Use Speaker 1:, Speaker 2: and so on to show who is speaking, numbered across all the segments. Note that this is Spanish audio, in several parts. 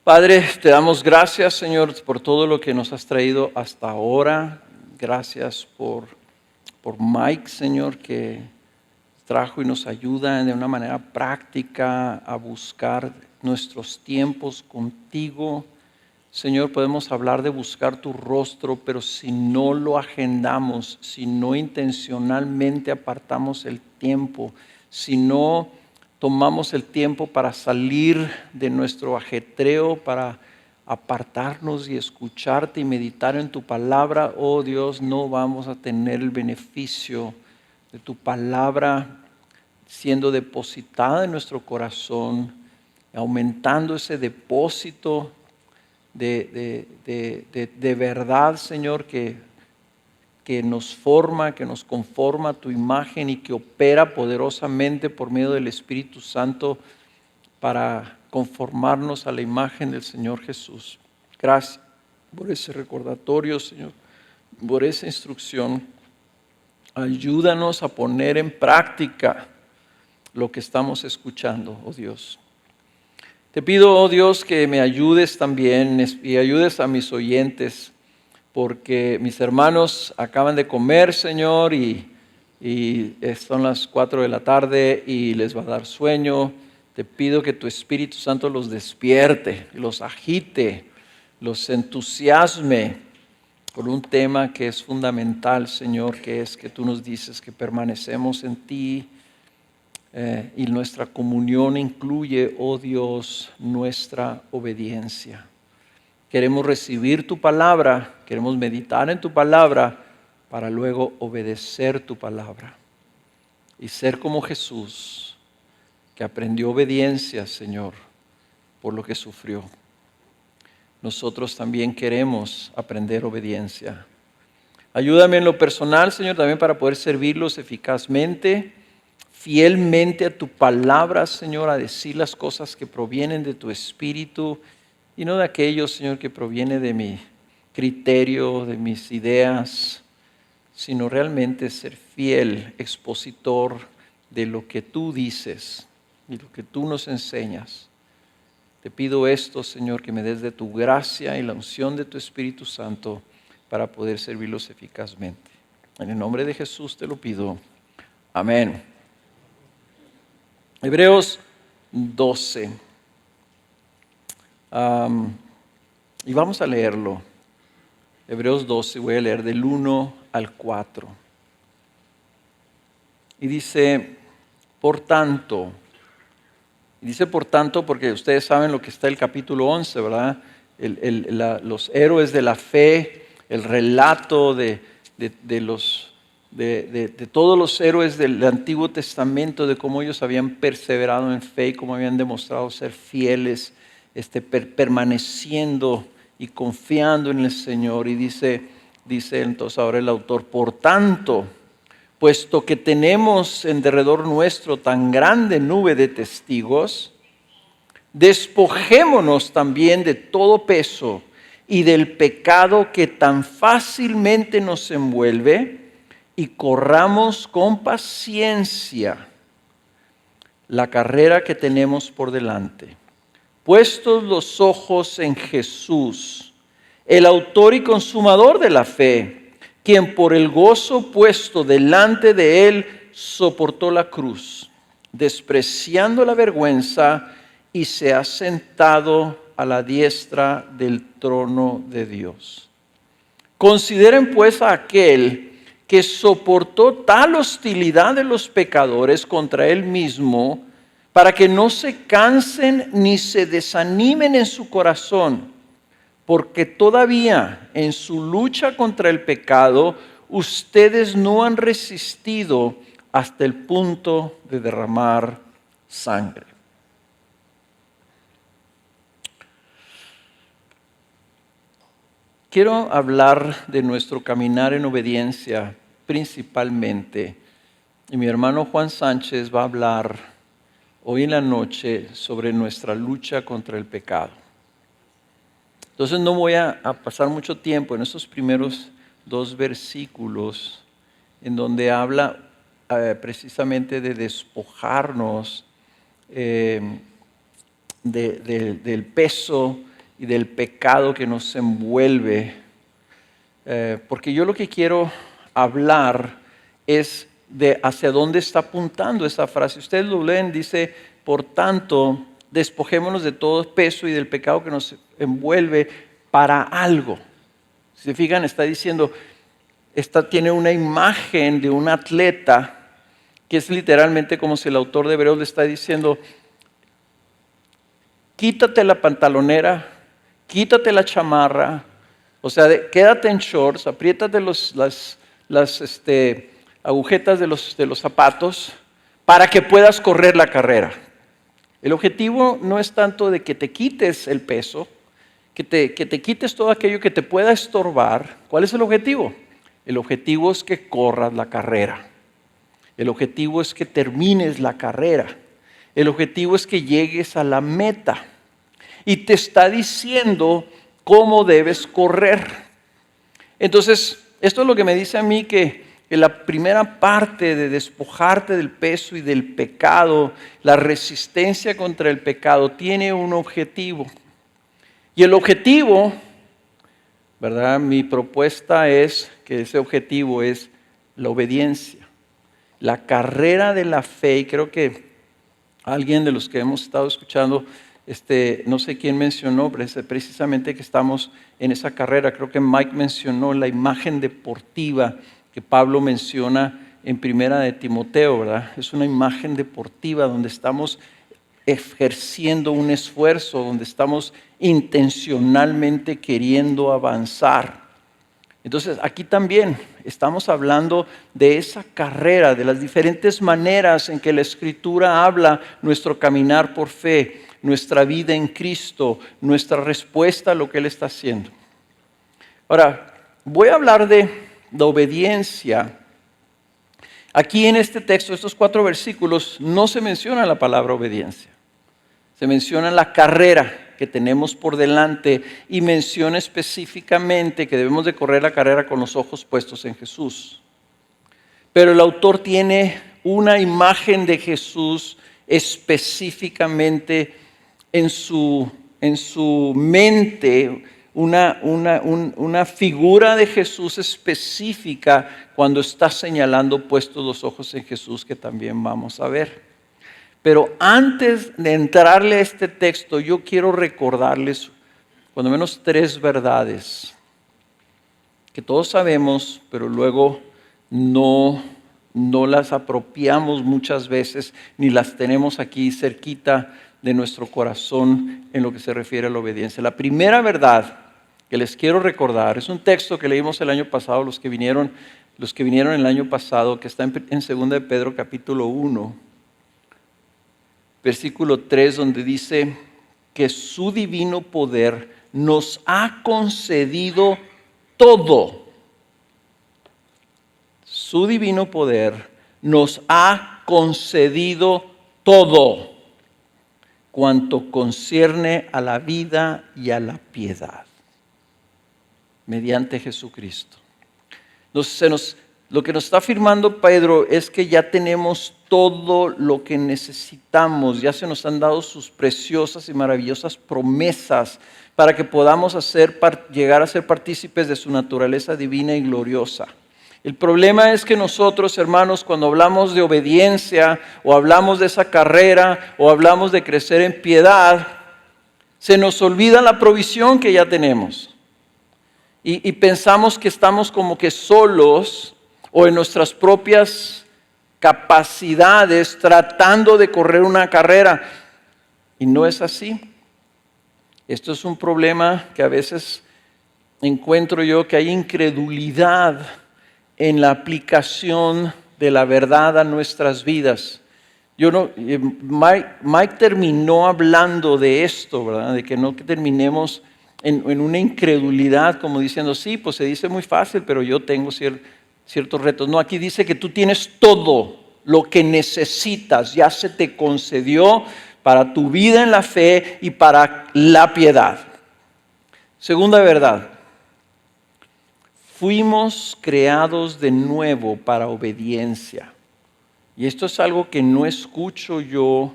Speaker 1: Padre, te damos gracias, Señor, por todo lo que nos has traído hasta ahora. Gracias por Mike, Señor, que trajo y nos ayuda de una manera práctica a buscar nuestros tiempos contigo. Señor, podemos hablar de buscar tu rostro, pero si no lo agendamos, si no intencionalmente apartamos el tiempo, si no tomamos el tiempo para salir de nuestro ajetreo, para apartarnos y escucharte y meditar en tu palabra, oh Dios, no vamos a tener el beneficio de tu palabra siendo depositada en nuestro corazón, aumentando ese depósito de verdad, Señor, que nos forma, que nos conforma a tu imagen y que opera poderosamente por medio del Espíritu Santo para conformarnos a la imagen del Señor Jesús. Gracias por ese recordatorio, Señor, por esa instrucción. Ayúdanos a poner en práctica lo que estamos escuchando, oh Dios. Te pido, oh Dios, que me ayudes también y ayudes a mis oyentes, porque mis hermanos acaban de comer, Señor, y son las 4 de la tarde y les va a dar sueño. Te pido que tu Espíritu Santo los despierte, los agite, los entusiasme por un tema que es fundamental, Señor, que es que tú nos dices que permanecemos en ti. Y nuestra comunión incluye, oh Dios, nuestra obediencia. Queremos recibir tu palabra, queremos meditar en tu palabra para luego obedecer tu palabra y ser como Jesús, que aprendió obediencia, Señor, por lo que sufrió. Nosotros también queremos aprender obediencia. Ayúdame en lo personal, Señor, también para poder servirlos eficazmente, fielmente a tu palabra, Señor, a decir las cosas que provienen de tu Espíritu y no de aquello, Señor, que proviene de mi criterio, de mis ideas, sino realmente ser fiel, expositor de lo que tú dices y lo que tú nos enseñas. Te pido esto, Señor, que me des de tu gracia y la unción de tu Espíritu Santo para poder servirlos eficazmente. En el nombre de Jesús te lo pido. Amén. Hebreos 12. Y vamos a leerlo. Hebreos 12, voy a leer del 1 al 4. Y dice, por tanto porque ustedes saben lo que está el capítulo 11, ¿verdad? Los héroes de la fe, el relato de todos los héroes del Antiguo Testamento, de cómo ellos habían perseverado en fe y cómo habían demostrado ser fieles, permaneciendo y confiando en el Señor. Y dice entonces ahora el autor, por tanto, puesto que tenemos en derredor nuestro tan grande nube de testigos, despojémonos también de todo peso y del pecado que tan fácilmente nos envuelve y corramos con paciencia la carrera que tenemos por delante. Puestos los ojos en Jesús, el autor y consumador de la fe, quien por el gozo puesto delante de él soportó la cruz, despreciando la vergüenza, y se ha sentado a la diestra del trono de Dios. Consideren pues a aquel que soportó tal hostilidad de los pecadores contra él mismo, para que no se cansen ni se desanimen en su corazón, porque todavía en su lucha contra el pecado, ustedes no han resistido hasta el punto de derramar sangre. Quiero hablar de nuestro caminar en obediencia principalmente, y mi hermano Juan Sánchez va a hablar hoy en la noche sobre nuestra lucha contra el pecado. Entonces no voy a pasar mucho tiempo en estos primeros 2 versículos en donde habla precisamente de despojarnos del peso y del pecado que nos envuelve. Porque yo lo que quiero hablar es de hacia dónde está apuntando esa frase. Ustedes lo leen, dice, por tanto, despojémonos de todo peso y del pecado que nos envuelve para algo. Si se fijan, está diciendo, esta tiene una imagen de un atleta, que es literalmente como si el autor de Hebreos le está diciendo, quítate la pantalonera, quítate la chamarra, o sea, quédate en shorts, apriétate las agujetas de los zapatos para que puedas correr la carrera. El objetivo no es tanto de que te quites el peso, que te quites todo aquello que te pueda estorbar. ¿Cuál es el objetivo? El objetivo es que corras la carrera. El objetivo es que termines la carrera. El objetivo es que llegues a la meta. Y te está diciendo cómo debes correr. Entonces, esto es lo que me dice a mí que la primera parte de despojarte del peso y del pecado, la resistencia contra el pecado, tiene un objetivo. Y el objetivo, ¿verdad? Mi propuesta es que ese objetivo es la obediencia. La carrera de la fe, y creo que alguien de los que hemos estado escuchando, no sé quién mencionó precisamente que estamos en esa carrera. Creo que Mike mencionó la imagen deportiva que Pablo menciona en Primera de Timoteo, ¿verdad? Es una imagen deportiva donde estamos ejerciendo un esfuerzo, donde estamos intencionalmente queriendo avanzar. Entonces, aquí también estamos hablando de esa carrera, de las diferentes maneras en que la Escritura habla nuestro caminar por fe, nuestra vida en Cristo, nuestra respuesta a lo que Él está haciendo. Ahora, voy a hablar de obediencia. Aquí en este texto, estos 4 versículos, no se menciona la palabra obediencia. Se menciona la carrera que tenemos por delante y menciona específicamente que debemos de correr la carrera con los ojos puestos en Jesús. Pero el autor tiene una imagen de Jesús específicamente en su mente, una figura de Jesús específica cuando está señalando puestos los ojos en Jesús, que también vamos a ver. Pero antes de entrarle a este texto, yo quiero recordarles cuando menos 3 verdades que todos sabemos, pero luego no las apropiamos muchas veces, ni las tenemos aquí cerquita de nuestro corazón en lo que se refiere a la obediencia. La primera verdad que les quiero recordar es un texto que leímos el año pasado, los que vinieron el año pasado, que está en 2 de Pedro capítulo 1. Versículo 3, donde dice que su divino poder nos ha concedido todo. Su divino poder nos ha concedido todo cuanto concierne a la vida y a la piedad, mediante Jesucristo. Entonces, lo que nos está afirmando Pedro es que ya tenemos todo lo que necesitamos, ya se nos han dado sus preciosas y maravillosas promesas para que podamos llegar a ser partícipes de su naturaleza divina y gloriosa. El problema es que nosotros, hermanos, cuando hablamos de obediencia o hablamos de esa carrera o hablamos de crecer en piedad, se nos olvida la provisión que ya tenemos. Y pensamos que estamos como que solos o en nuestras propias capacidades tratando de correr una carrera. Y no es así. Esto es un problema que a veces encuentro yo, que hay incredulidad en la aplicación de la verdad a nuestras vidas. Mike terminó hablando de esto, ¿verdad? De que no terminemos en una incredulidad como diciendo, sí, pues se dice muy fácil, pero yo tengo ciertos retos. No, aquí dice que tú tienes todo lo que necesitas, ya se te concedió para tu vida en la fe y para la piedad. Segunda verdad, fuimos creados de nuevo para obediencia. Y esto es algo que no escucho yo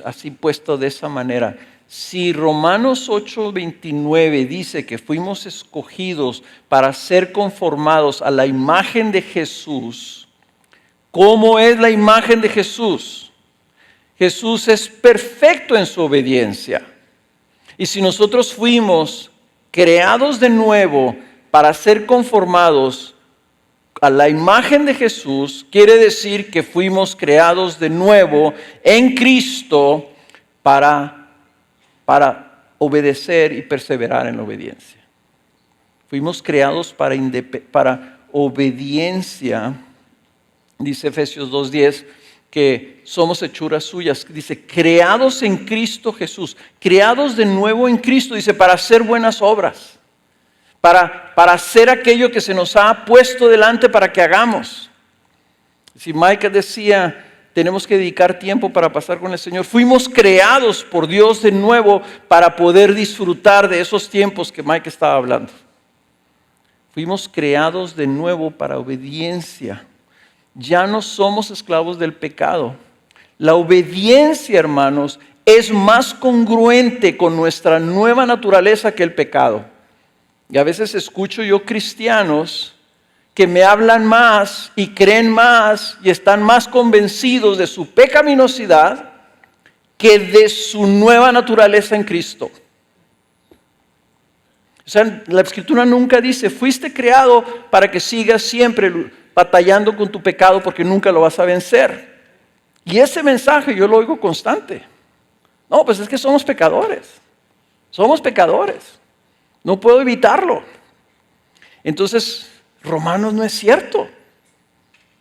Speaker 1: así puesto de esa manera. Si Romanos 8:29 dice que fuimos escogidos para ser conformados a la imagen de Jesús, ¿cómo es la imagen de Jesús? Jesús es perfecto en su obediencia. Y si nosotros fuimos creados de nuevo para ser conformados a la imagen de Jesús, quiere decir que fuimos creados de nuevo en Cristo para obedecer y perseverar en la obediencia. Fuimos creados para obediencia. Dice Efesios 2:10 que somos hechuras suyas. Dice, creados en Cristo Jesús, creados de nuevo en Cristo, dice, para hacer buenas obras, para hacer aquello que se nos ha puesto delante para que hagamos. Si Mike decía, tenemos que dedicar tiempo para pasar con el Señor. Fuimos creados por Dios de nuevo para poder disfrutar de esos tiempos que Mike estaba hablando. Fuimos creados de nuevo para obediencia. Ya no somos esclavos del pecado. La obediencia, hermanos, es más congruente con nuestra nueva naturaleza que el pecado. Y a veces escucho yo cristianos que me hablan más y creen más y están más convencidos de su pecaminosidad que de su nueva naturaleza en Cristo. O sea, la Escritura nunca dice, fuiste creado para que sigas siempre batallando con tu pecado porque nunca lo vas a vencer. Y ese mensaje yo lo oigo constante. No, pues es que somos pecadores. Somos pecadores. No puedo evitarlo. Entonces, Romanos no es cierto.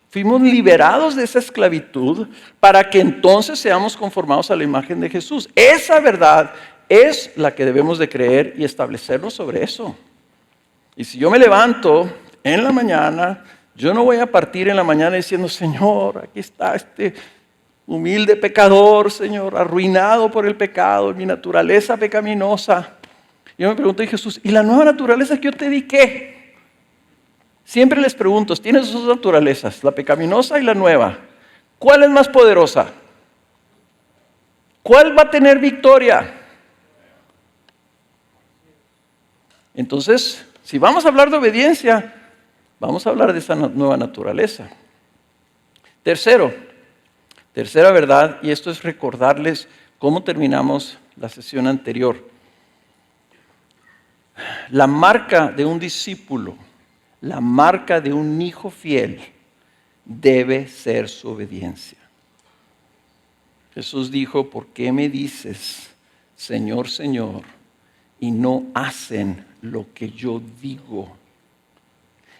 Speaker 1: Fuimos liberados de esa esclavitud para que entonces seamos conformados a la imagen de Jesús. Esa verdad es la que debemos de creer y establecernos sobre eso. Y si yo me levanto en la mañana, yo no voy a partir en la mañana diciendo, Señor, aquí está este humilde pecador, Señor, arruinado por el pecado, mi naturaleza pecaminosa. Yo me pregunto, Jesús, ¿y la nueva naturaleza que yo te di qué? Siempre les pregunto, tienes dos naturalezas, la pecaminosa y la nueva. ¿Cuál es más poderosa? ¿Cuál va a tener victoria? Entonces, si vamos a hablar de obediencia, vamos a hablar de esa nueva naturaleza. Tercera verdad, y esto es recordarles cómo terminamos la sesión anterior. La marca de un discípulo, la marca de un hijo fiel debe ser su obediencia. Jesús dijo, ¿por qué me dices, Señor, Señor, y no hacen lo que yo digo?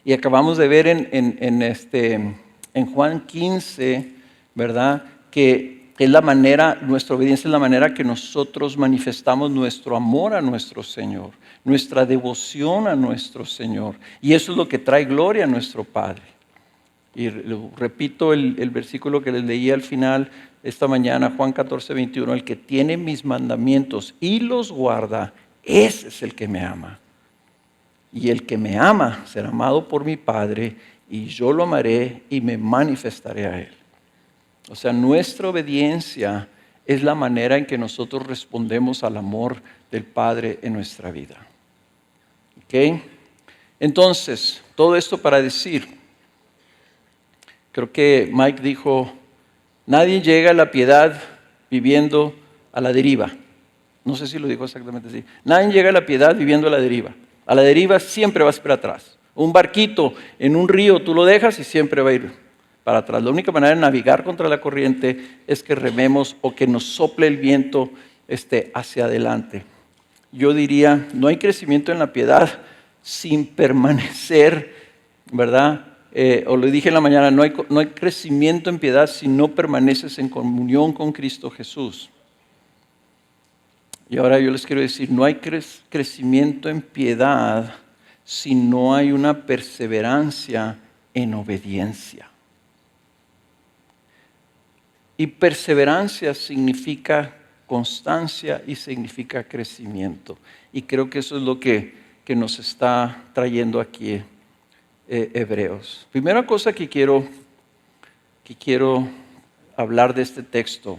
Speaker 1: Y acabamos de ver en Juan 15, ¿verdad? Que es la manera, nuestra obediencia es la manera que nosotros manifestamos nuestro amor a nuestro Señor, nuestra devoción a nuestro Señor. Y eso es lo que trae gloria a nuestro Padre. Y repito el versículo que les leí al final esta mañana, Juan 14:21, el que tiene mis mandamientos y los guarda, ese es el que me ama. Y el que me ama será amado por mi Padre, y yo lo amaré y me manifestaré a él. O sea, nuestra obediencia es la manera en que nosotros respondemos al amor del Padre en nuestra vida. ¿Ok? Entonces, todo esto para decir, creo que Mike dijo, nadie llega a la piedad viviendo a la deriva. No sé si lo dijo exactamente así. Nadie llega a la piedad viviendo a la deriva. A la deriva siempre vas para atrás. Un barquito en un río tú lo dejas y siempre va a ir para atrás. La única manera de navegar contra la corriente es que rememos o que nos sople el viento hacia adelante. Yo diría, no hay crecimiento en la piedad sin permanecer, ¿verdad? O lo dije en la mañana, no hay crecimiento en piedad si no permaneces en comunión con Cristo Jesús. Y ahora yo les quiero decir, no hay crecimiento en piedad si no hay una perseverancia en obediencia. Y perseverancia significa constancia y significa crecimiento. Y creo que eso es lo que nos está trayendo aquí Hebreos. Primera cosa que quiero hablar de este texto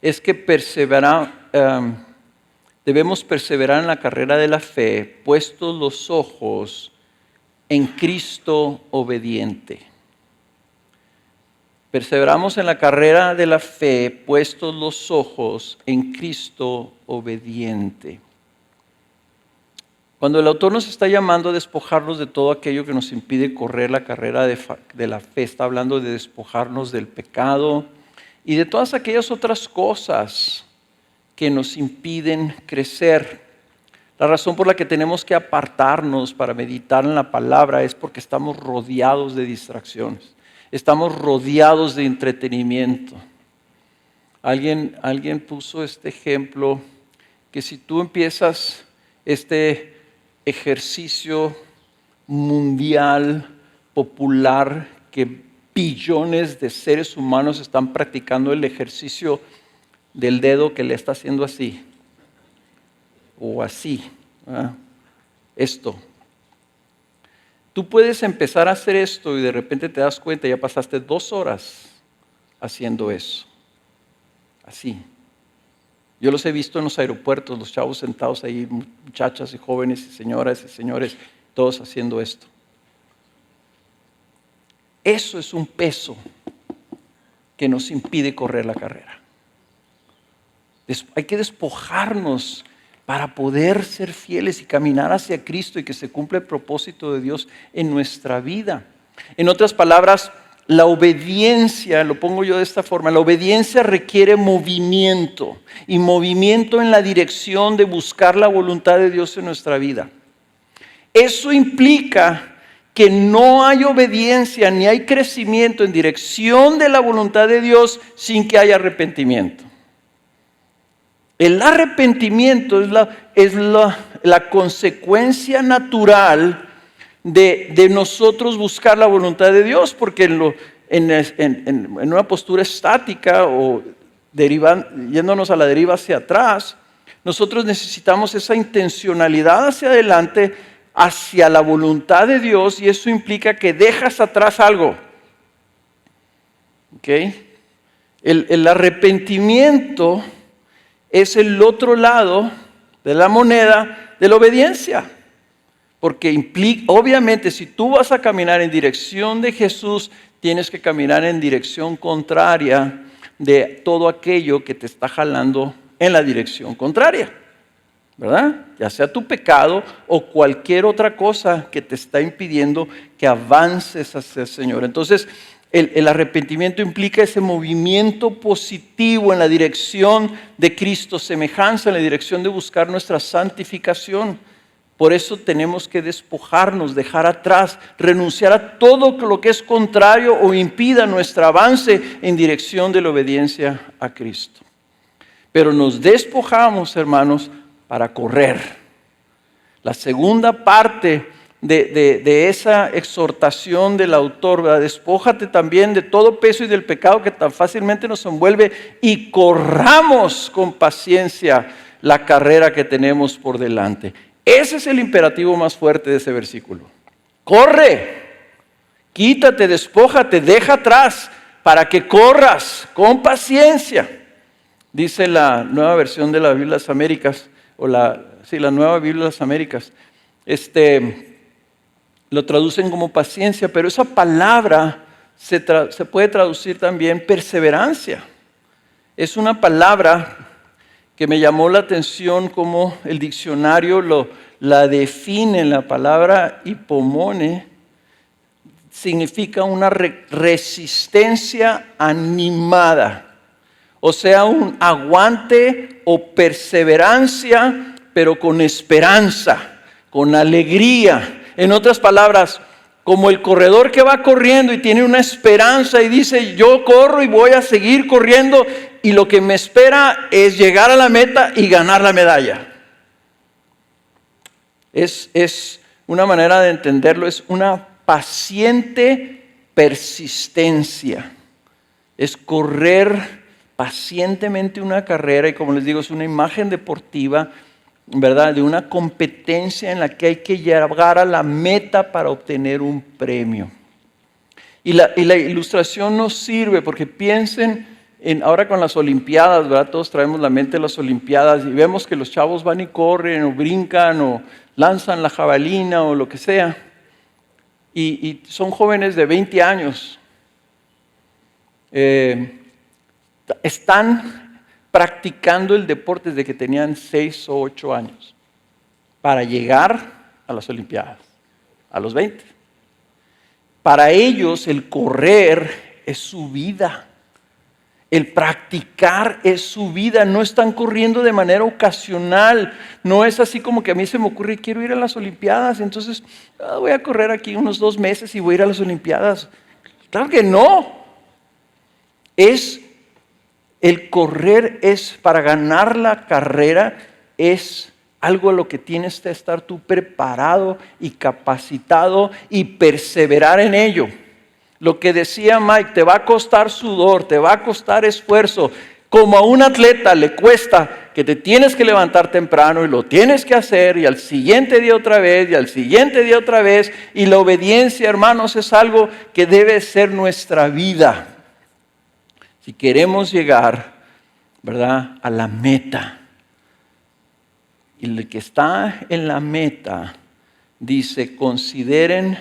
Speaker 1: es que debemos perseverar en la carrera de la fe, puestos los ojos en Cristo obediente. Perseveramos en la carrera de la fe, puestos los ojos en Cristo obediente. Cuando el autor nos está llamando a despojarnos de todo aquello que nos impide correr la carrera de la fe, está hablando de despojarnos del pecado y de todas aquellas otras cosas que nos impiden crecer. La razón por la que tenemos que apartarnos para meditar en la palabra es porque estamos rodeados de distracciones. Estamos rodeados de entretenimiento. Alguien puso este ejemplo, que si tú empiezas este ejercicio mundial, popular, que billones de seres humanos están practicando el ejercicio del dedo que le está haciendo así, o así, ¿verdad? Esto. Tú puedes empezar a hacer esto y de repente te das cuenta, ya pasaste 2 horas haciendo eso. Así. Yo los he visto en los aeropuertos, los chavos sentados ahí, muchachas y jóvenes y señores, todos haciendo esto. Eso es un peso que nos impide correr la carrera. Hay que despojarnos para poder ser fieles y caminar hacia Cristo y que se cumpla el propósito de Dios en nuestra vida. En otras palabras, la obediencia, lo pongo yo de esta forma, la obediencia requiere movimiento y movimiento en la dirección de buscar la voluntad de Dios en nuestra vida. Eso implica que no hay obediencia ni hay crecimiento en dirección de la voluntad de Dios sin que haya arrepentimiento. El arrepentimiento es la consecuencia natural de nosotros buscar la voluntad de Dios, porque en una postura estática o yéndonos a la deriva hacia atrás, nosotros necesitamos esa intencionalidad hacia adelante, hacia la voluntad de Dios, y eso implica que dejas atrás algo. ¿Ok? El arrepentimiento es el otro lado de la moneda de la obediencia. Porque implica, obviamente, si tú vas a caminar en dirección de Jesús, tienes que caminar en dirección contraria de todo aquello que te está jalando en la dirección contraria, ¿verdad? Ya sea tu pecado o cualquier otra cosa que te está impidiendo que avances hacia el Señor. Entonces, el arrepentimiento implica ese movimiento positivo en la dirección de Cristo, semejanza en la dirección de buscar nuestra santificación. Por eso tenemos que despojarnos, dejar atrás, renunciar a todo lo que es contrario o impida nuestro avance en dirección de la obediencia a Cristo. Pero nos despojamos, hermanos, para correr. La segunda parte de esa exhortación del autor, ¿verdad? Despójate también de todo peso y del pecado que tan fácilmente nos envuelve y corramos con paciencia la carrera que tenemos por delante. Ese es el imperativo más fuerte de ese versículo. Corre, quítate, despójate, deja atrás para que corras con paciencia. Dice la nueva versión de la Biblia de las Américas, la nueva Biblia de las Américas. Lo traducen como paciencia, pero esa palabra se puede traducir también perseverancia. Es una palabra que me llamó la atención como el diccionario la define. La palabra hipomone significa una resistencia animada, o sea, un aguante o perseverancia, pero con esperanza, con alegría. En otras palabras, como el corredor que va corriendo y tiene una esperanza y dice, yo corro y voy a seguir corriendo y lo que me espera es llegar a la meta y ganar la medalla. Es una manera de entenderlo, es una paciente persistencia. Es correr pacientemente una carrera y, como les digo, es una imagen deportiva, ¿verdad? De una competencia en la que hay que llegar a la meta para obtener un premio. Y la ilustración nos sirve porque piensen ahora con las Olimpiadas, ¿verdad? Todos traemos la mente de las Olimpiadas y vemos que los chavos van y corren o brincan o lanzan la jabalina o lo que sea. Y son jóvenes de 20 años. Están practicando el deporte desde que tenían 6 o 8 años para llegar a las Olimpiadas, a los 20. Para ellos el correr es su vida. El practicar es su vida. No están corriendo de manera ocasional. No es así como que a mí se me ocurre, quiero ir a las Olimpiadas, entonces voy a correr aquí unos 2 meses y voy a ir a las Olimpiadas. Claro que no. El correr es, para ganar la carrera, es algo a lo que tienes que estar tú preparado y capacitado y perseverar en ello. Lo que decía Mike, te va a costar sudor, te va a costar esfuerzo. Como a un atleta le cuesta que te tienes que levantar temprano y lo tienes que hacer y al siguiente día otra vez y al siguiente día otra vez. Y la obediencia, hermanos, es algo que debe ser nuestra vida. Si queremos llegar, ¿verdad?, a la meta. Y el que está en la meta dice, consideren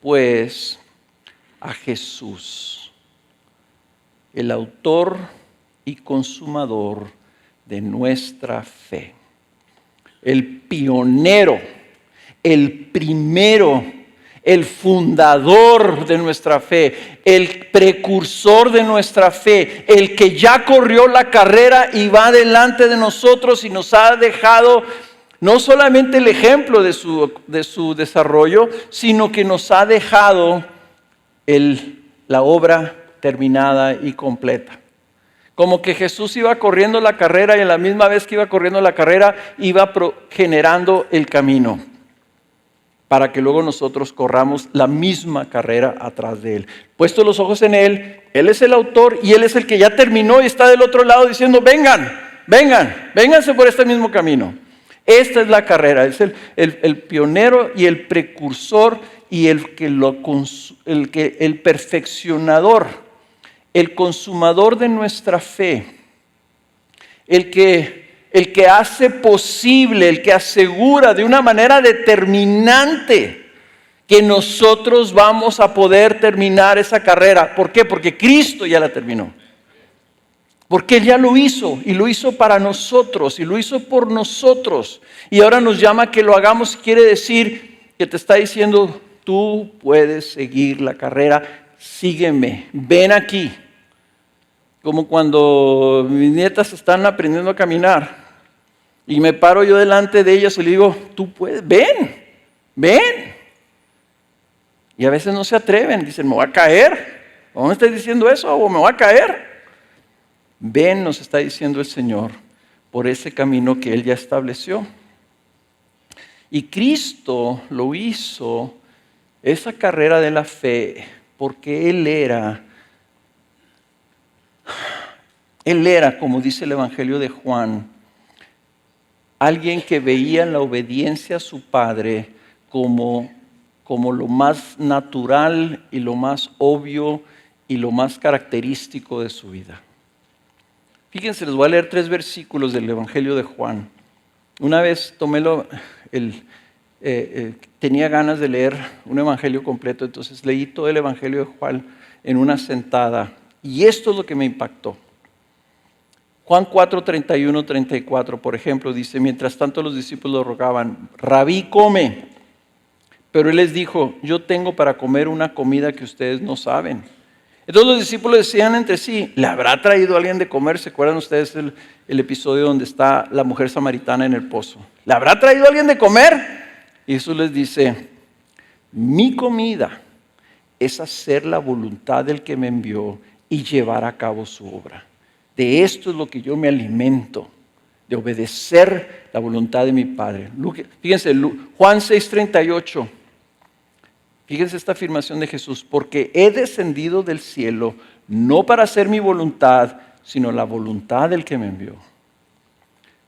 Speaker 1: pues a Jesús, el autor y consumador de nuestra fe, el pionero, el primero, el fundador de nuestra fe, el precursor de nuestra fe, el que ya corrió la carrera y va delante de nosotros y nos ha dejado no solamente el ejemplo de su desarrollo, sino que nos ha dejado la obra terminada y completa. Como que Jesús iba corriendo la carrera y a la misma vez que iba corriendo la carrera iba generando el camino para que luego nosotros corramos la misma carrera atrás de Él. Puesto los ojos en Él, Él es el autor y Él es el que ya terminó y está del otro lado diciendo, vénganse por este mismo camino. Esta es la carrera, es el pionero y el precursor y el perfeccionador, el consumador de nuestra fe, el que hace posible, el que asegura de una manera determinante que nosotros vamos a poder terminar esa carrera. ¿Por qué? Porque Cristo ya la terminó. Porque Él ya lo hizo y lo hizo para nosotros y lo hizo por nosotros. Y ahora nos llama a que lo hagamos. Quiere decir que te está diciendo, tú puedes seguir la carrera, sígueme, ven aquí. Como cuando mis nietas están aprendiendo a caminar y me paro yo delante de ellas y le digo, tú puedes, ven. Y a veces no se atreven, dicen, me voy a caer. ¿O me estás diciendo eso? ¿O me voy a caer? Ven, nos está diciendo el Señor, por ese camino que Él ya estableció. Y Cristo lo hizo, esa carrera de la fe, porque Él era, como dice el Evangelio de Juan, alguien que veía la obediencia a su Padre como lo más natural y lo más obvio y lo más característico de su vida. Fíjense, les voy a leer 3 versículos del Evangelio de Juan. Una vez tenía ganas de leer un evangelio completo, entonces leí todo el Evangelio de Juan en una sentada. Y esto es lo que me impactó. Juan 4, 31, 34, por ejemplo, dice, mientras tanto los discípulos rogaban, Rabí, come. Pero Él les dijo, yo tengo para comer una comida que ustedes no saben. Entonces los discípulos decían entre sí, ¿le habrá traído alguien de comer? ¿Se acuerdan ustedes el episodio donde está la mujer samaritana en el pozo? ¿Le habrá traído alguien de comer? Y Jesús les dice, mi comida es hacer la voluntad del que me envió y llevar a cabo su obra. De esto es lo que yo me alimento, de obedecer la voluntad de mi Padre. Fíjense, Juan 6:38. Fíjense esta afirmación de Jesús, porque he descendido del cielo no para hacer mi voluntad, sino la voluntad del que me envió.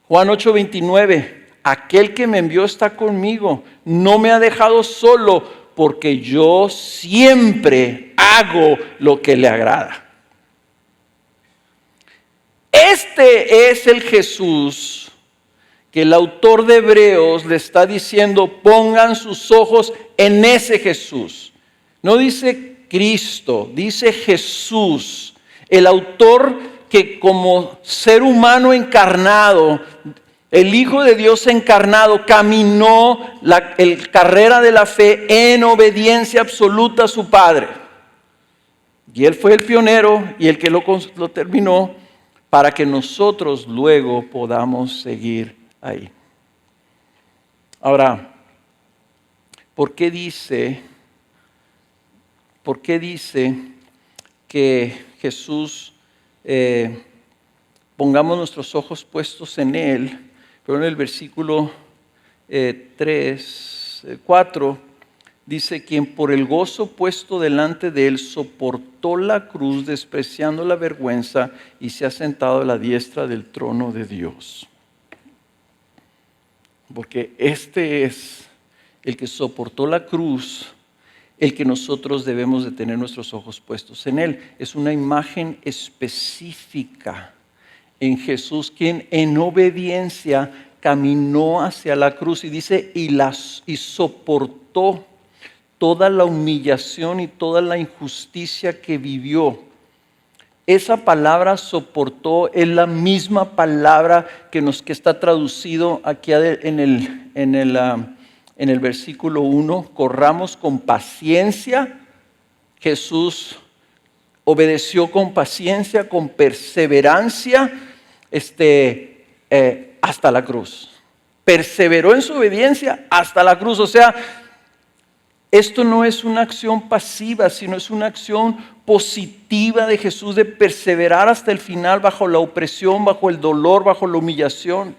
Speaker 1: Juan 8:29, aquel que me envió está conmigo, no me ha dejado solo, porque yo siempre hago lo que le agrada. Este es el Jesús que el autor de Hebreos le está diciendo, pongan sus ojos en ese Jesús. No dice Cristo, dice Jesús, el autor que como ser humano encarnado, el Hijo de Dios encarnado, caminó la carrera de la fe en obediencia absoluta a su Padre. Y Él fue el pionero y el que lo terminó para que nosotros luego podamos seguir ahí. Ahora, ¿por qué dice que Jesús, pongamos nuestros ojos puestos en Él? Pero en el versículo 4 dice, quien por el gozo puesto delante de Él soportó la cruz, despreciando la vergüenza, y se ha sentado a la diestra del trono de Dios. Porque este es el que soportó la cruz, el que nosotros debemos de tener nuestros ojos puestos en Él. Es una imagen específica en Jesús, quien en obediencia caminó hacia la cruz y dice, y soportó toda la humillación y toda la injusticia que vivió. Esa palabra soportó es la misma palabra que está traducido aquí en el versículo 1. Corramos con paciencia. Jesús obedeció con paciencia, con perseverancia, hasta la cruz. Perseveró en su obediencia hasta la cruz. O sea, esto no es una acción pasiva, sino es una acción positiva de Jesús de perseverar hasta el final bajo la opresión, bajo el dolor, bajo la humillación.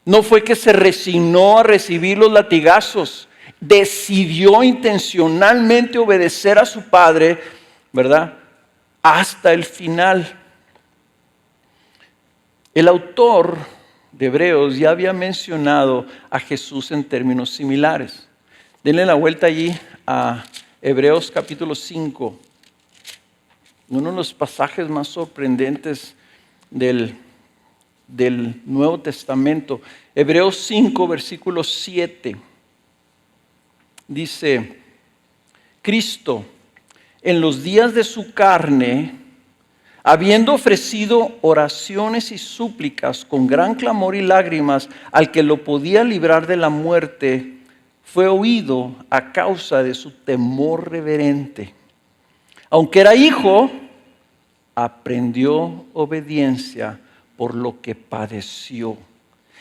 Speaker 1: No fue que se resignó a recibir los latigazos, decidió intencionalmente obedecer a su Padre, ¿verdad? Hasta el final. El autor de Hebreos ya había mencionado a Jesús en términos similares. Denle la vuelta allí a Hebreos capítulo 5. Uno de los pasajes más sorprendentes del Nuevo Testamento. Hebreos 5, versículo 7. Dice, Cristo, en los días de su carne, habiendo ofrecido oraciones y súplicas con gran clamor y lágrimas al que lo podía librar de la muerte, fue oído a causa de su temor reverente. Aunque era hijo, aprendió obediencia por lo que padeció.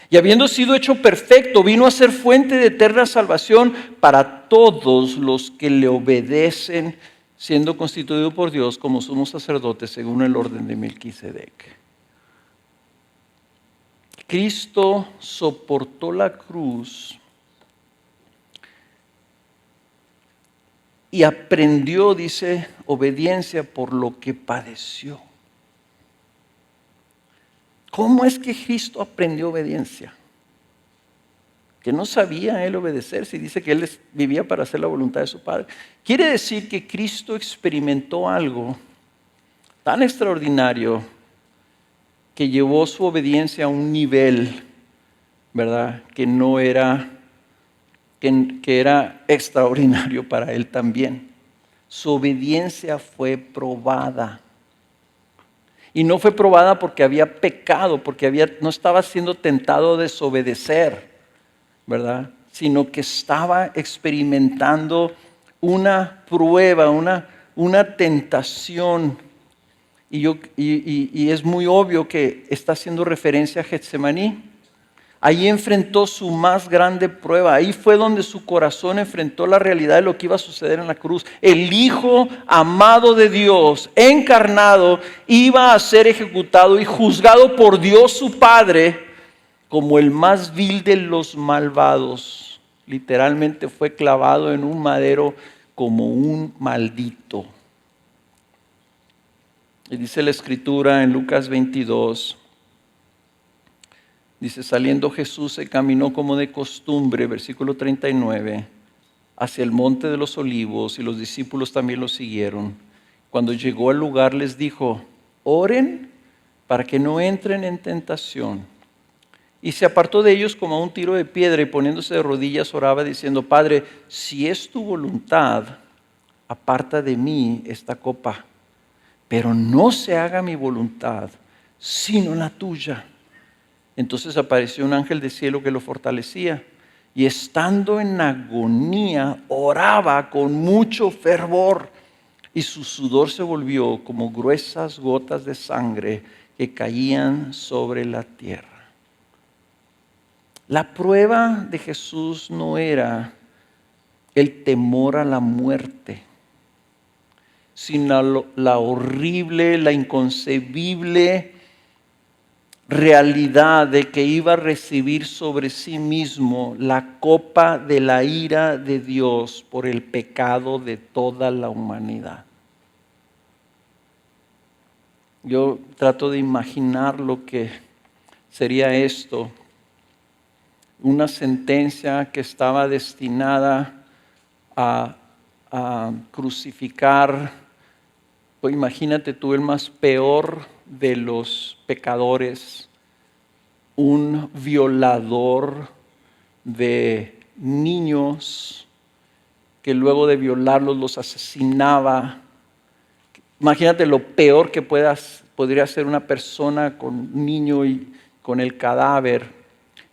Speaker 1: Y habiendo sido hecho perfecto, vino a ser fuente de eterna salvación para todos los que le obedecen, siendo constituido por Dios como sumo sacerdote según el orden de Melquisedec. Cristo soportó la cruz y aprendió, dice, obediencia por lo que padeció. ¿Cómo es que Cristo aprendió obediencia? Que no sabía él obedecer, si dice que él vivía para hacer la voluntad de su Padre. Quiere decir que Cristo experimentó algo tan extraordinario que llevó su obediencia a un nivel, ¿verdad?, que no era, que era extraordinario para él también. Su obediencia fue probada. Y no fue probada porque había pecado, porque no estaba siendo tentado a desobedecer, ¿verdad?, sino que estaba experimentando una prueba, una tentación. Y es muy obvio que está haciendo referencia a Getsemaní. Ahí enfrentó su más grande prueba. Ahí fue donde su corazón enfrentó la realidad de lo que iba a suceder en la cruz. El Hijo amado de Dios, encarnado, iba a ser ejecutado y juzgado por Dios su Padre como el más vil de los malvados. Literalmente fue clavado en un madero como un maldito. Y dice la Escritura en Lucas 22, dice, saliendo Jesús se caminó como de costumbre, versículo 39, hacia el monte de los olivos, y los discípulos también lo siguieron. Cuando llegó al lugar les dijo, oren para que no entren en tentación. Y se apartó de ellos como a un tiro de piedra y poniéndose de rodillas oraba diciendo: Padre, si es tu voluntad, aparta de mí esta copa, pero no se haga mi voluntad, sino la tuya. Entonces apareció un ángel del cielo que lo fortalecía, y estando en agonía oraba con mucho fervor, y su sudor se volvió como gruesas gotas de sangre que caían sobre la tierra. La prueba de Jesús no era el temor a la muerte, sino la horrible, la inconcebible realidad de que iba a recibir sobre sí mismo la copa de la ira de Dios por el pecado de toda la humanidad. Yo trato de imaginar lo que sería esto. Una sentencia que estaba destinada a crucificar, pues imagínate tú, el más peor de los pecadores, un violador de niños que luego de violarlos los asesinaba. Imagínate lo peor que podría hacer una persona con un niño y con el cadáver.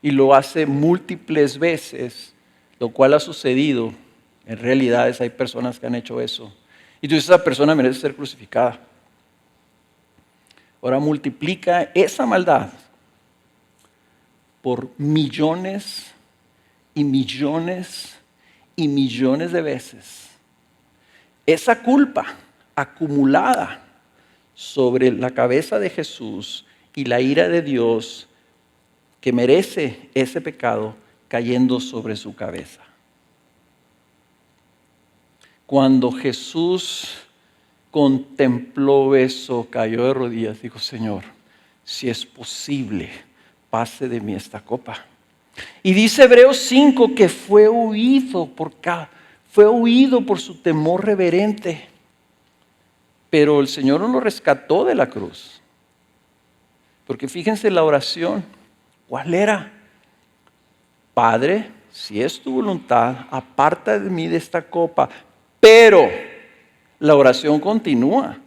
Speaker 1: Y lo hace múltiples veces, lo cual ha sucedido. En realidad hay personas que han hecho eso. Y tú dices, esa persona merece ser crucificada. Ahora multiplica esa maldad por millones y millones y millones de veces. Esa culpa acumulada sobre la cabeza de Jesús y la ira de Dios que merece ese pecado cayendo sobre su cabeza. Cuando Jesús contempló eso, cayó de rodillas, dijo: Señor, si es posible, pase de mí esta copa. Y dice Hebreos 5 que fue huido por su temor reverente. Pero el Señor no lo rescató de la cruz. Porque fíjense la oración. ¿Cuál era? Padre, si es tu voluntad, aparta de mí de esta copa. Pero la oración continúa.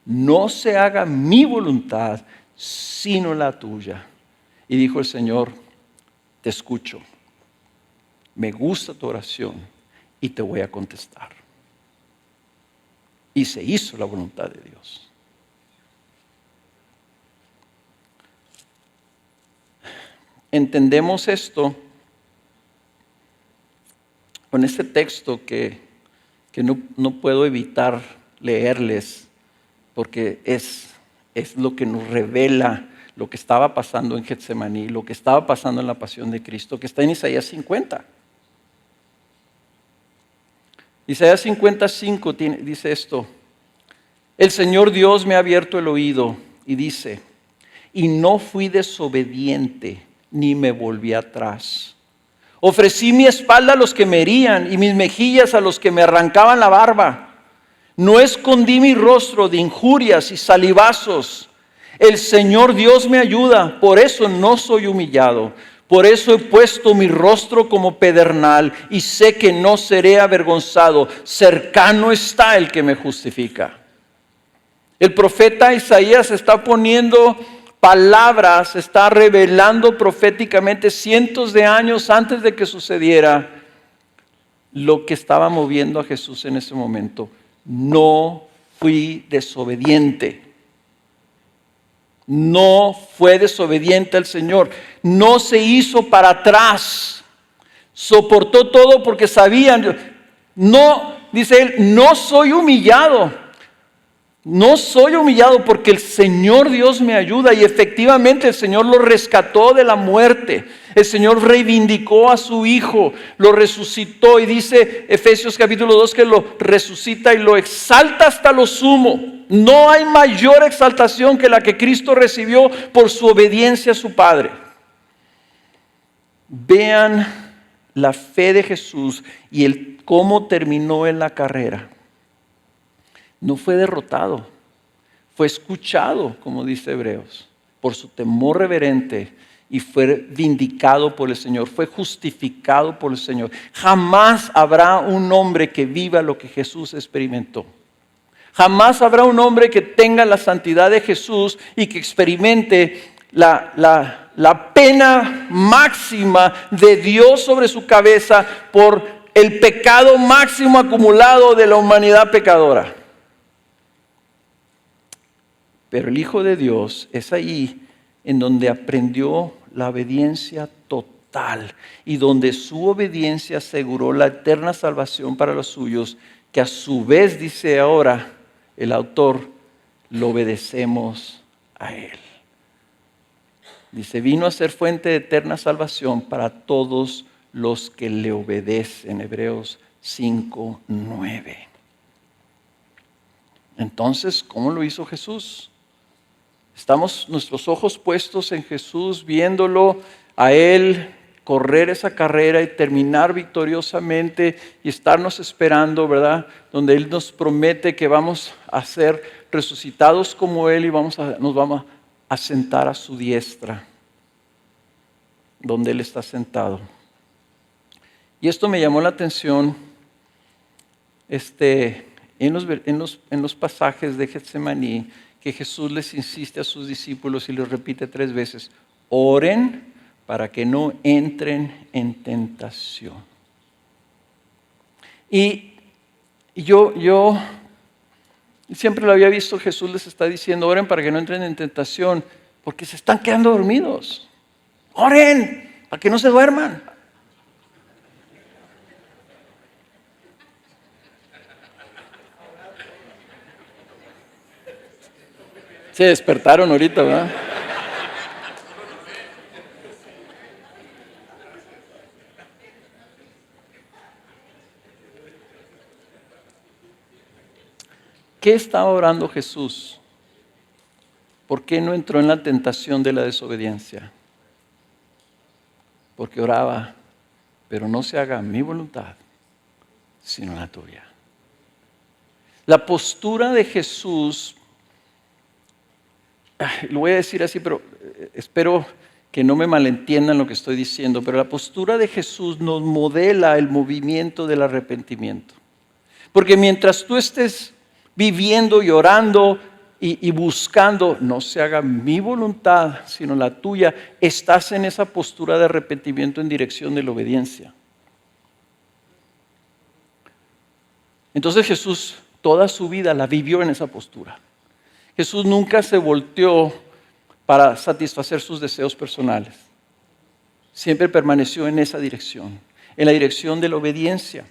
Speaker 1: No se haga mi voluntad, sino la tuya. Y dijo el Señor: te escucho. Me gusta tu oración y te voy a contestar. Y se hizo la voluntad de Dios. Entendemos esto con este texto que no puedo evitar leerles, porque es lo que nos revela lo que estaba pasando en Getsemaní, lo que estaba pasando en la pasión de Cristo, que está en Isaías 50. Isaías 55 dice esto: el Señor Dios me ha abierto el oído y dice: y no fui desobediente ni me volví atrás. Ofrecí mi espalda a los que me herían y mis mejillas a los que me arrancaban la barba. No escondí mi rostro de injurias y salivazos. El Señor Dios me ayuda, por eso no soy humillado. Por eso he puesto mi rostro como pedernal y sé que no seré avergonzado. Cercano está el que me justifica. El profeta Isaías está poniendo palabras, está revelando proféticamente cientos de años antes de que sucediera lo que estaba moviendo a Jesús en ese momento. No fui desobediente. No fue desobediente al Señor. No se hizo para atrás. Soportó todo porque sabían. No, dice él, no soy humillado. No soy humillado porque el Señor Dios me ayuda. Y efectivamente el Señor lo rescató de la muerte. El Señor reivindicó a su Hijo, lo resucitó. Y dice Efesios capítulo 2 que lo resucita y lo exalta hasta lo sumo. No hay mayor exaltación que la que Cristo recibió por su obediencia a su Padre. Vean la fe de Jesús y cómo terminó en la carrera. No fue derrotado, fue escuchado, como dice Hebreos, por su temor reverente y fue vindicado por el Señor, fue justificado por el Señor. Jamás habrá un hombre que viva lo que Jesús experimentó. Jamás habrá un hombre que tenga la santidad de Jesús y que experimente la pena máxima de Dios sobre su cabeza por el pecado máximo acumulado de la humanidad pecadora. Pero el Hijo de Dios es ahí en donde aprendió la obediencia total y donde su obediencia aseguró la eterna salvación para los suyos, que a su vez, dice ahora el autor, lo obedecemos a Él. Dice, vino a ser fuente de eterna salvación para todos los que le obedecen. Hebreos 5:9. Entonces, ¿cómo lo hizo Jesús? Estamos nuestros ojos puestos en Jesús, viéndolo a Él correr esa carrera y terminar victoriosamente y estarnos esperando, ¿verdad? Donde Él nos promete que vamos a ser resucitados como Él y nos vamos a sentar a su diestra, donde Él está sentado. Y esto me llamó la atención en los pasajes de Getsemaní, que Jesús les insiste a sus discípulos y les repite 3 veces: oren para que no entren en tentación. Y yo siempre lo había visto, Jesús les está diciendo, oren para que no entren en tentación, porque se están quedando dormidos. Oren para que no se duerman. Se despertaron ahorita, ¿verdad? ¿Qué estaba orando Jesús? ¿Por qué no entró en la tentación de la desobediencia? Porque oraba, pero no se haga mi voluntad, sino la tuya. La postura de Jesús, lo voy a decir así, pero espero que no me malentiendan lo que estoy diciendo, pero la postura de Jesús nos modela el movimiento del arrepentimiento. Porque mientras tú estés viviendo y orando y buscando, no se haga mi voluntad, sino la tuya, estás en esa postura de arrepentimiento en dirección de la obediencia. Entonces Jesús toda su vida la vivió en esa postura. Jesús nunca se volteó para satisfacer sus deseos personales. Siempre permaneció en esa dirección, en la dirección de la obediencia.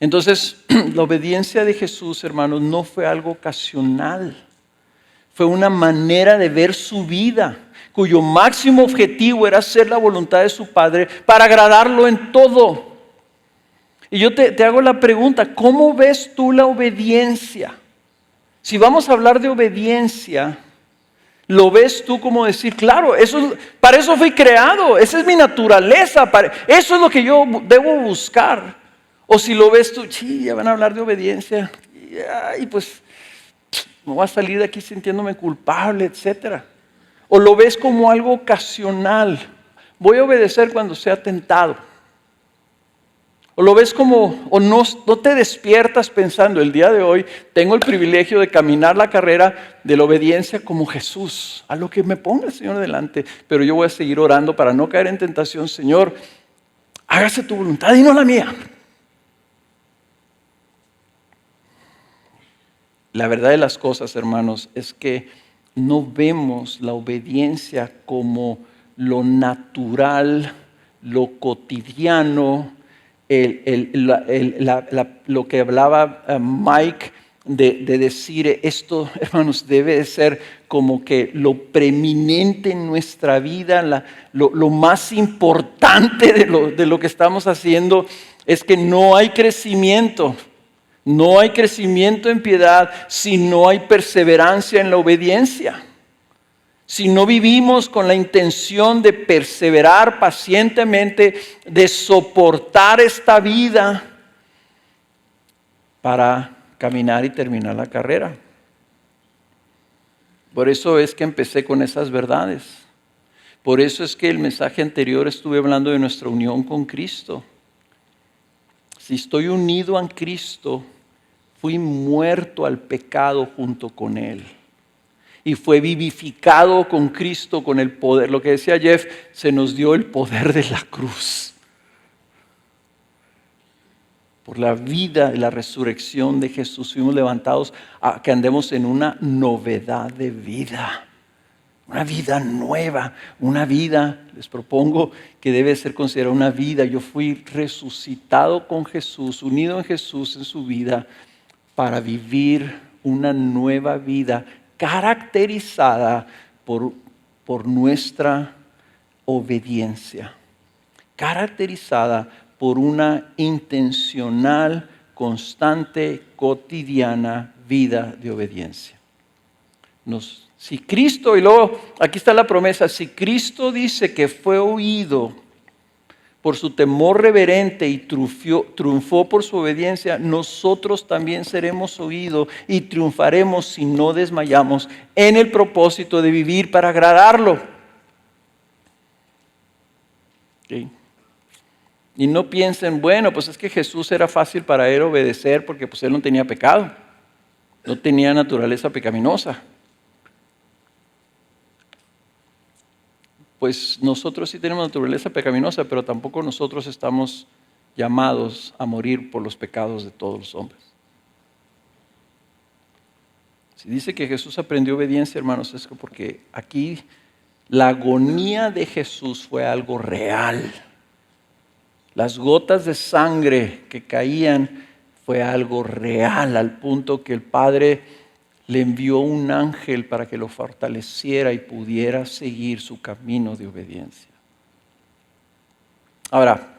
Speaker 1: Entonces, la obediencia de Jesús, hermanos, no fue algo ocasional. Fue una manera de ver su vida, cuyo máximo objetivo era hacer la voluntad de su Padre para agradarlo en todo. Y yo te hago la pregunta, ¿cómo ves tú la obediencia? Si vamos a hablar de obediencia, ¿lo ves tú como decir, claro, para eso fui creado, esa es mi naturaleza, eso es lo que yo debo buscar? O si lo ves tú, ya van a hablar de obediencia, y pues me voy a salir de aquí sintiéndome culpable, etc. O lo ves como algo ocasional, voy a obedecer cuando sea tentado. O lo ves como, o no te despiertas pensando, el día de hoy tengo el privilegio de caminar la carrera de la obediencia como Jesús, a lo que me ponga el Señor delante, pero yo voy a seguir orando para no caer en tentación. Señor, hágase tu voluntad y no la mía. La verdad de las cosas, hermanos, es que no vemos la obediencia como lo natural, lo cotidiano, lo que hablaba Mike de decir esto, hermanos, debe de ser como que lo preeminente en nuestra vida, lo más importante de lo que estamos haciendo es que no hay crecimiento. No hay crecimiento en piedad si no hay perseverancia en la obediencia. Si no vivimos con la intención de perseverar pacientemente, de soportar esta vida para caminar y terminar la carrera. Por eso es que empecé con esas verdades. Por eso es que el mensaje anterior estuve hablando de nuestra unión con Cristo. Si estoy unido a Cristo, fui muerto al pecado junto con Él. Y fue vivificado con Cristo, con el poder. Lo que decía Jeff, se nos dio el poder de la cruz. Por la vida y la resurrección de Jesús fuimos levantados a que andemos en una novedad de vida. Una vida nueva, una vida, les propongo que debe ser considerada una vida. Yo fui resucitado con Jesús, unido en Jesús en su vida, para vivir una nueva vida caracterizada por nuestra obediencia. Caracterizada por una intencional, constante, cotidiana vida de obediencia. Si Cristo, y luego aquí está la promesa, si Cristo dice que fue oído por su temor reverente y triunfó por su obediencia, nosotros también seremos oídos y triunfaremos si no desmayamos en el propósito de vivir para agradarlo. ¿Okay? Y no piensen, bueno, pues es que Jesús era fácil para él obedecer porque pues él no tenía pecado, no tenía naturaleza pecaminosa. Pues nosotros sí tenemos naturaleza pecaminosa, pero tampoco nosotros estamos llamados a morir por los pecados de todos los hombres. Si dice que Jesús aprendió obediencia, hermanos, es porque aquí la agonía de Jesús fue algo real. Las gotas de sangre que caían fue algo real, al punto que el Padre le envió un ángel para que lo fortaleciera y pudiera seguir su camino de obediencia. Ahora,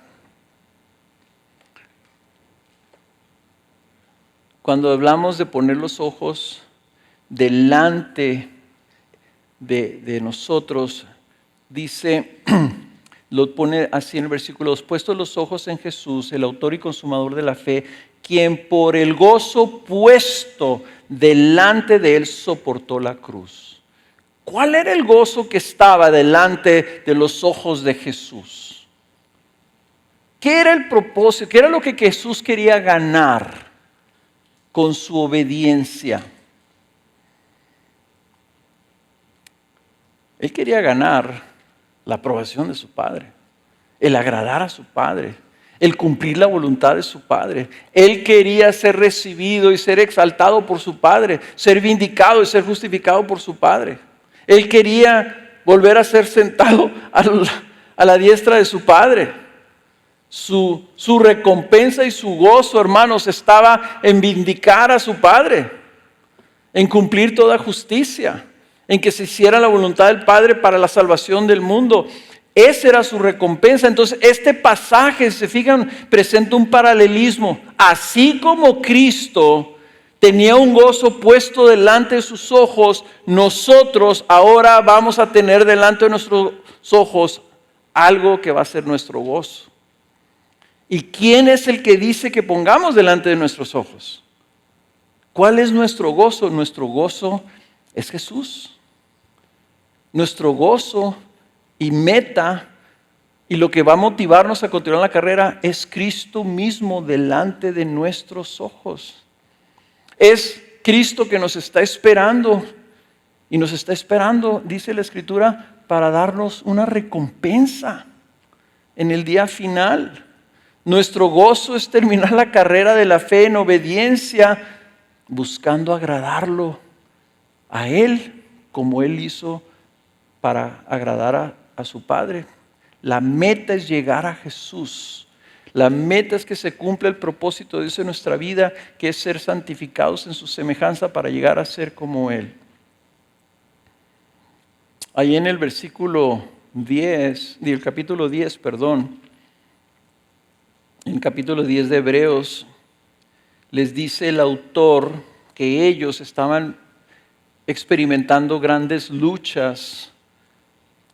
Speaker 1: cuando hablamos de poner los ojos delante de nosotros, dice, lo pone así en el versículo 2, puestos los ojos en Jesús, el autor y consumador de la fe, quien por el gozo puesto delante de él soportó la cruz. ¿Cuál era el gozo que estaba delante de los ojos de Jesús? ¿Qué era el propósito? ¿Qué era lo que Jesús quería ganar con su obediencia? Él quería ganar la aprobación de su Padre, el agradar a su Padre, el cumplir la voluntad de su Padre. Él quería ser recibido y ser exaltado por su Padre, ser vindicado y ser justificado por su Padre. Él quería volver a ser sentado a la diestra de su Padre. Su recompensa y su gozo, hermanos, estaba en vindicar a su Padre, en cumplir toda justicia, en que se hiciera la voluntad del Padre para la salvación del mundo. Esa era su recompensa. Entonces, este pasaje, se fijan, presenta un paralelismo. Así como Cristo tenía un gozo puesto delante de sus ojos, nosotros ahora vamos a tener delante de nuestros ojos algo que va a ser nuestro gozo. ¿Y quién es el que dice que pongamos delante de nuestros ojos? ¿Cuál es nuestro gozo? Nuestro gozo es Jesús. Nuestro gozo y meta y lo que va a motivarnos a continuar la carrera es Cristo mismo delante de nuestros ojos. Es Cristo que nos está esperando y nos está esperando, dice la Escritura, para darnos una recompensa en el día final. Nuestro gozo es terminar la carrera de la fe en obediencia, buscando agradarlo a Él como Él hizo para agradar a su Padre. La meta es llegar a Jesús. La meta es que se cumpla el propósito de Dios en nuestra vida, que es ser santificados en su semejanza para llegar a ser como Él. Ahí en el versículo 10, del capítulo 10, en el capítulo 10 de Hebreos, les dice el autor que ellos estaban experimentando grandes luchas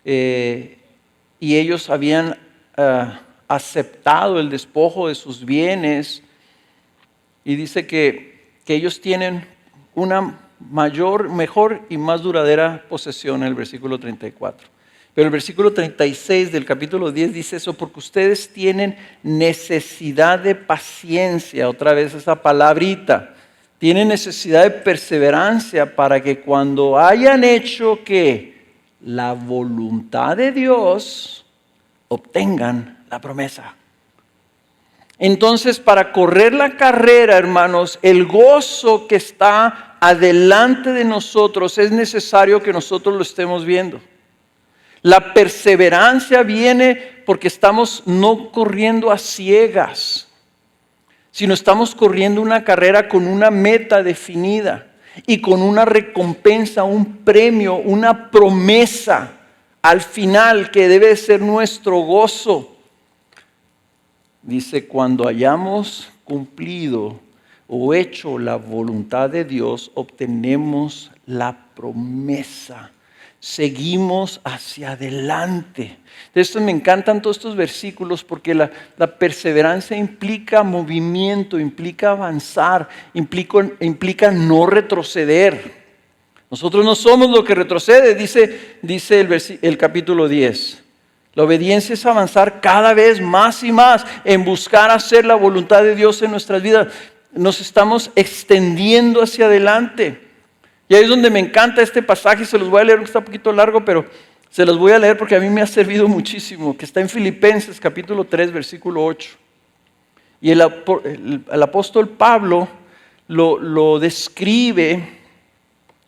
Speaker 1: y ellos habían aceptado el despojo de sus bienes, y dice que ellos tienen una mejor y más duradera posesión en el versículo 34. Pero el versículo 36 del capítulo 10 dice eso, porque ustedes tienen necesidad de paciencia, otra vez esa palabrita, tienen necesidad de perseverancia para que cuando hayan hecho que la voluntad de Dios, obtengan la promesa. Entonces, para correr la carrera, hermanos, el gozo que está adelante de nosotros es necesario que nosotros lo estemos viendo. La perseverancia viene porque estamos no corriendo a ciegas, sino estamos corriendo una carrera con una meta definida y con una recompensa, un premio, una promesa al final que debe ser nuestro gozo. Dice, cuando hayamos cumplido o hecho la voluntad de Dios, obtenemos la promesa. Seguimos hacia adelante. De esto me encantan todos estos versículos porque la perseverancia implica movimiento, implica avanzar, implica no retroceder. Nosotros no somos lo que retrocede, dice el capítulo 10. La obediencia es avanzar cada vez más y más en buscar hacer la voluntad de Dios en nuestras vidas. Nos estamos extendiendo hacia adelante. Y ahí es donde me encanta este pasaje. Se los voy a leer, está un poquito largo, pero se los voy a leer porque a mí me ha servido muchísimo. Que está en Filipenses capítulo 3, versículo 8. Y el apóstol Pablo lo describe,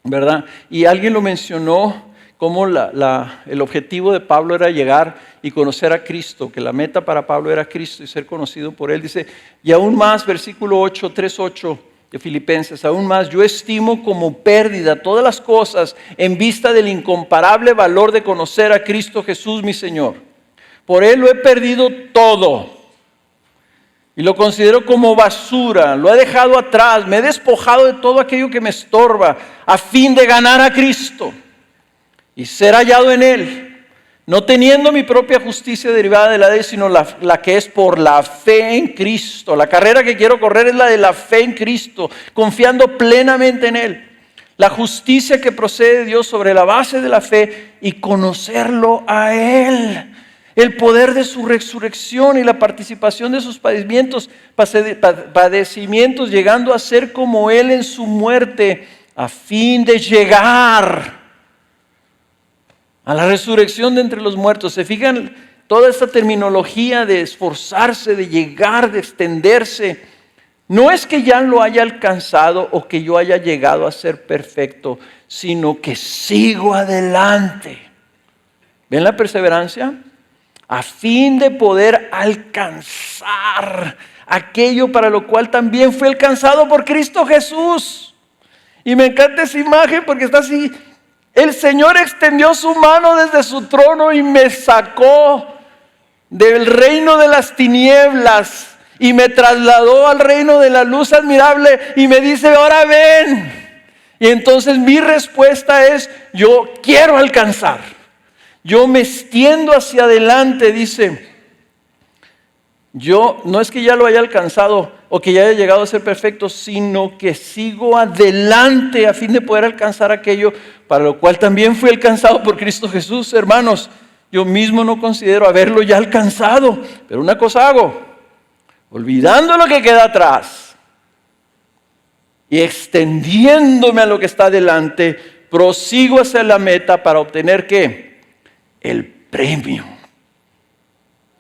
Speaker 1: ¿verdad? Y alguien lo mencionó como el objetivo de Pablo era llegar y conocer a Cristo, que la meta para Pablo era Cristo y ser conocido por Él. Dice, y aún más, versículo 8, 3:8 de Filipenses, aún más, yo estimo como pérdida todas las cosas en vista del incomparable valor de conocer a Cristo Jesús, mi Señor. Por Él lo he perdido todo y lo considero como basura, lo he dejado atrás, me he despojado de todo aquello que me estorba a fin de ganar a Cristo y ser hallado en Él, no teniendo mi propia justicia derivada de la ley, sino la que es por la fe en Cristo. La carrera que quiero correr es la de la fe en Cristo, confiando plenamente en Él. La justicia que procede de Dios sobre la base de la fe y conocerlo a Él. El poder de su resurrección y la participación de sus padecimientos, llegando a ser como Él en su muerte, a fin de llegar a la resurrección de entre los muertos. ¿Se fijan toda esta terminología de esforzarse, de llegar, de extenderse? No es que ya lo haya alcanzado o que yo haya llegado a ser perfecto, sino que sigo adelante. ¿Ven la perseverancia? A fin de poder alcanzar aquello para lo cual también fue alcanzado por Cristo Jesús. Y me encanta esa imagen porque está así. El Señor extendió su mano desde su trono y me sacó del reino de las tinieblas y me trasladó al reino de la luz admirable y me dice, ahora ven. Y entonces mi respuesta es, yo quiero alcanzar. Yo me extiendo hacia adelante, dice. Yo no es que ya lo haya alcanzado o que ya haya llegado a ser perfecto, sino que sigo adelante a fin de poder alcanzar aquello para lo cual también fui alcanzado por Cristo Jesús. Hermanos, yo mismo no considero haberlo ya alcanzado, pero una cosa hago, olvidando lo que queda atrás y extendiéndome a lo que está adelante, prosigo hacia la meta para obtener ¿qué? El premio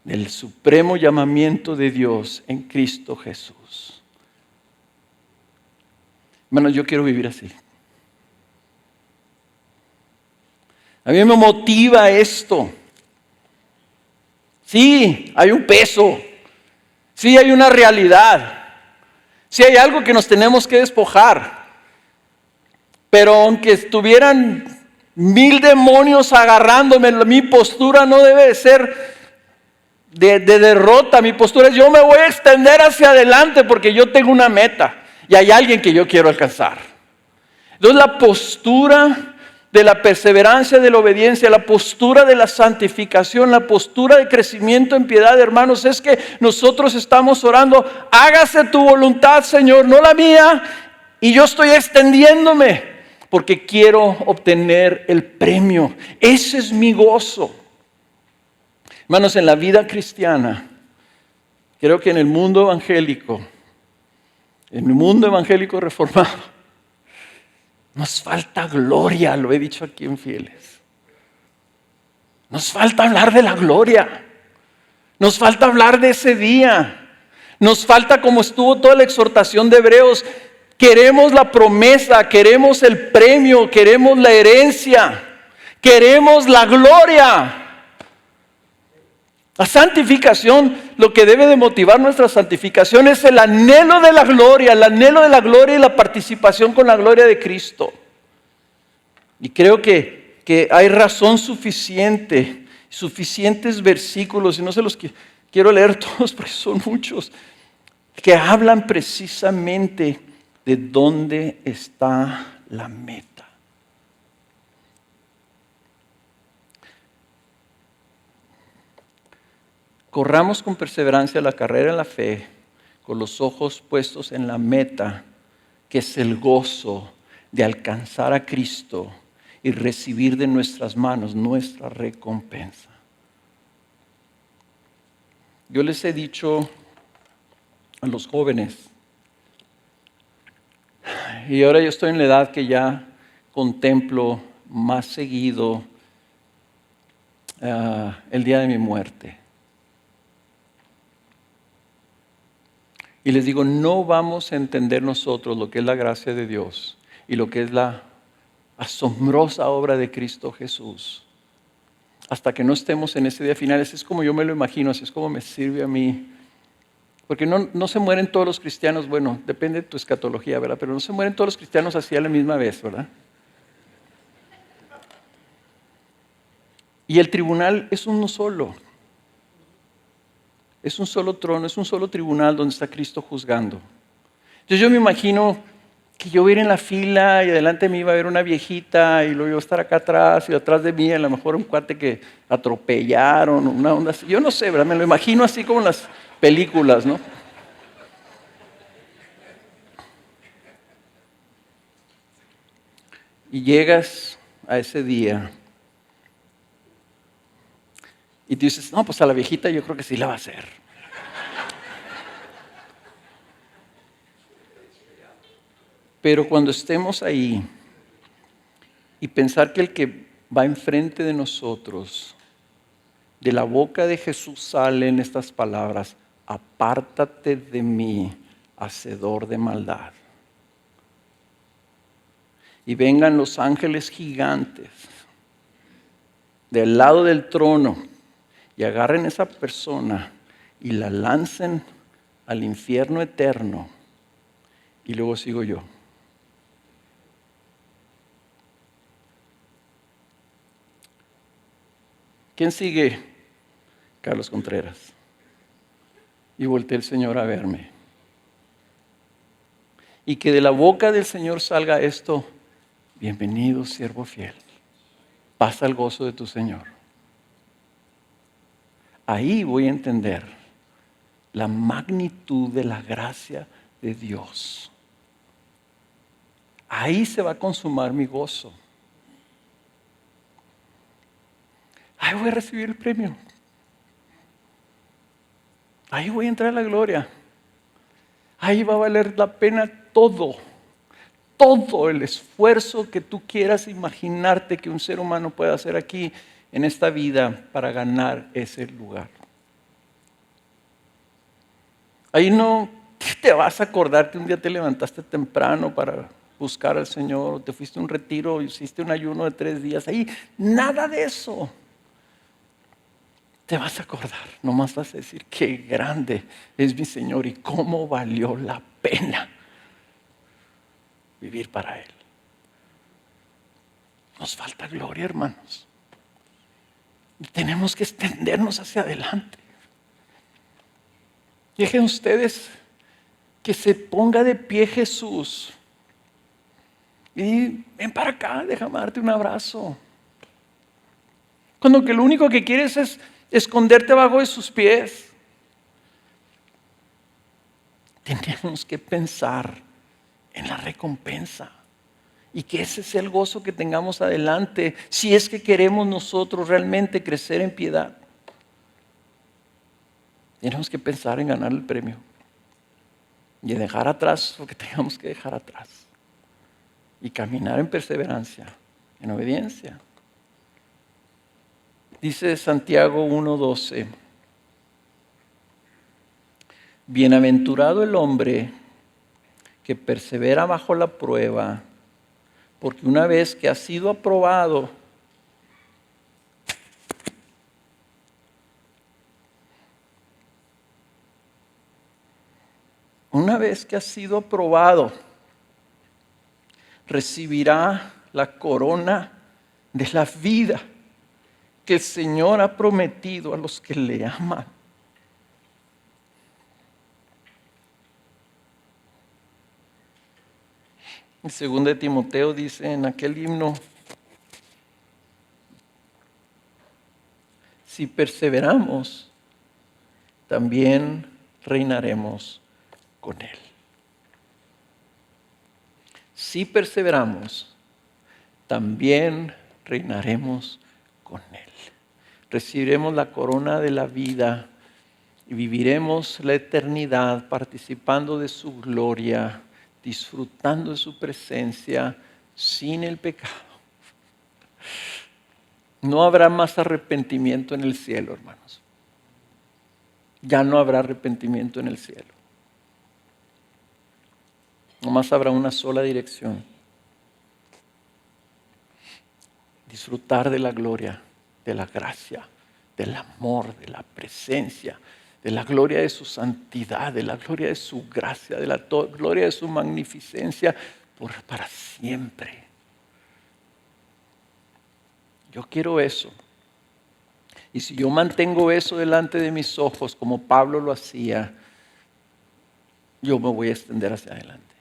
Speaker 1: del supremo llamamiento de Dios en Cristo Jesús. Hermanos, yo quiero vivir así. A mí me motiva esto. Sí, hay un peso. Sí, hay una realidad. Sí, hay algo que nos tenemos que despojar. Pero aunque estuvieran 1000 demonios agarrándome, mi postura no debe de ser de derrota. Mi postura es, yo me voy a extender hacia adelante porque yo tengo una meta y hay alguien que yo quiero alcanzar. Entonces la postura de la perseverancia, de la obediencia, la postura de la santificación, la postura de crecimiento en piedad, hermanos, es que nosotros estamos orando, hágase tu voluntad, Señor, no la mía, y yo estoy extendiéndome. porque quiero obtener el premio. Ese es mi gozo. Hermanos, en la vida cristiana, creo que en el mundo evangélico reformado, nos falta gloria, lo he dicho aquí en Fieles. Nos falta hablar de la gloria. Nos falta hablar de ese día. Nos falta, como estuvo toda la exhortación de Hebreos, queremos la promesa, queremos el premio, queremos la herencia, queremos la gloria. La santificación, lo que debe de motivar nuestra santificación es el anhelo de la gloria, y la participación con la gloria de Cristo. Y creo que hay razón suficientes versículos, y no se los quiero leer todos porque son muchos, que hablan precisamente de dónde está la meta. Corramos con perseverancia la carrera en la fe, con los ojos puestos en la meta, que es el gozo de alcanzar a Cristo y recibir de nuestras manos nuestra recompensa. Yo les he dicho a los jóvenes, y ahora yo estoy en la edad que ya contemplo más seguido el día de mi muerte. Y les digo, no vamos a entender nosotros lo que es la gracia de Dios y lo que es la asombrosa obra de Cristo Jesús hasta que no estemos en ese día final. Así es como yo me lo imagino, así es como me sirve a mí. Porque no se mueren todos los cristianos, bueno, depende de tu escatología, ¿verdad? Pero no se mueren todos los cristianos así a la misma vez, ¿verdad? Y el tribunal es uno solo. Es un solo trono, es un solo tribunal donde está Cristo juzgando. Entonces yo me imagino que yo voy a ir en la fila y adelante de mí va a haber una viejita y luego yo voy a estar acá atrás y atrás de mí a lo mejor un cuate que atropellaron, una onda así. Yo no sé, ¿verdad? Me lo imagino así como en las películas, ¿no? Y llegas a ese día y tú dices, no, pues a la viejita yo creo que sí la va a hacer. Pero cuando estemos ahí y pensar que el que va enfrente de nosotros, de la boca de Jesús salen estas palabras, apártate de mí, hacedor de maldad. Y vengan los ángeles gigantes del lado del trono y agarren a esa persona y la lancen al infierno eterno. Y luego sigo yo. ¿Quién sigue? Carlos Contreras. Y volteé el Señor a verme. Y que de la boca del Señor salga esto: bienvenido, siervo fiel. Pasa el gozo de tu Señor. Ahí voy a entender la magnitud de la gracia de Dios. Ahí se va a consumar mi gozo. Ahí voy a recibir el premio. Ahí voy a entrar a la gloria. Ahí va a valer la pena todo el esfuerzo que tú quieras imaginarte que un ser humano pueda hacer aquí en esta vida para ganar ese lugar. Ahí no te vas a acordar que un día te levantaste temprano para buscar al Señor, o te fuiste a un retiro, o hiciste un ayuno de 3 días. Ahí nada de eso. Te vas a acordar, nomás vas a decir qué grande es mi Señor y cómo valió la pena vivir para Él. Nos falta gloria, hermanos. Y tenemos que extendernos hacia adelante. Dejen ustedes que se ponga de pie Jesús. Y ven para acá, déjame darte un abrazo. Cuando que lo único que quieres es esconderte bajo de sus pies. Tenemos que pensar en la recompensa Y que ese sea el gozo que tengamos adelante, si es que queremos nosotros realmente crecer en piedad. Tenemos que pensar en ganar el premio y en dejar atrás lo que tengamos que dejar atrás y caminar en perseverancia, en obediencia. Dice Santiago 1:12, bienaventurado el hombre que persevera bajo la prueba, porque una vez que ha sido aprobado, recibirá la corona de la vida que el Señor ha prometido a los que le aman. En 2 de Timoteo dice en aquel himno, si perseveramos, también reinaremos con Él. Si perseveramos, también reinaremos con Él. Recibiremos la corona de la vida y viviremos la eternidad participando de su gloria, disfrutando de su presencia sin el pecado. No habrá más arrepentimiento en el cielo, hermanos. Ya no habrá arrepentimiento en el cielo. Nomás habrá una sola dirección. Disfrutar de la gloria, de la gracia, del amor, de la presencia, de la gloria de su santidad, de la gloria de su gracia, de la gloria de su magnificencia para siempre. Yo quiero eso. Y si yo mantengo eso delante de mis ojos, como Pablo lo hacía, yo me voy a extender hacia adelante.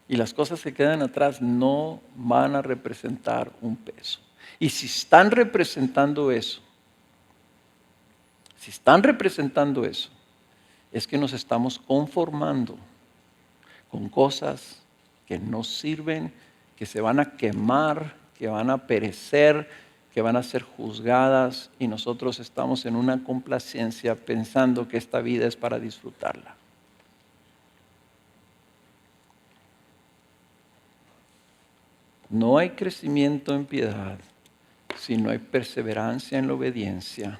Speaker 1: Y las cosas que quedan atrás no van a representar un peso. Y si están representando eso, es que nos estamos conformando con cosas que no sirven, que se van a quemar, que van a perecer, que van a ser juzgadas, y nosotros estamos en una complacencia pensando que esta vida es para disfrutarla. No hay crecimiento en piedad si no hay perseverancia en la obediencia.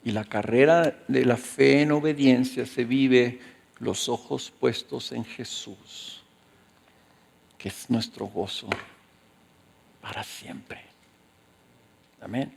Speaker 1: Y la carrera de la fe en obediencia se vive los ojos puestos en Jesús, que es nuestro gozo para siempre. Amén.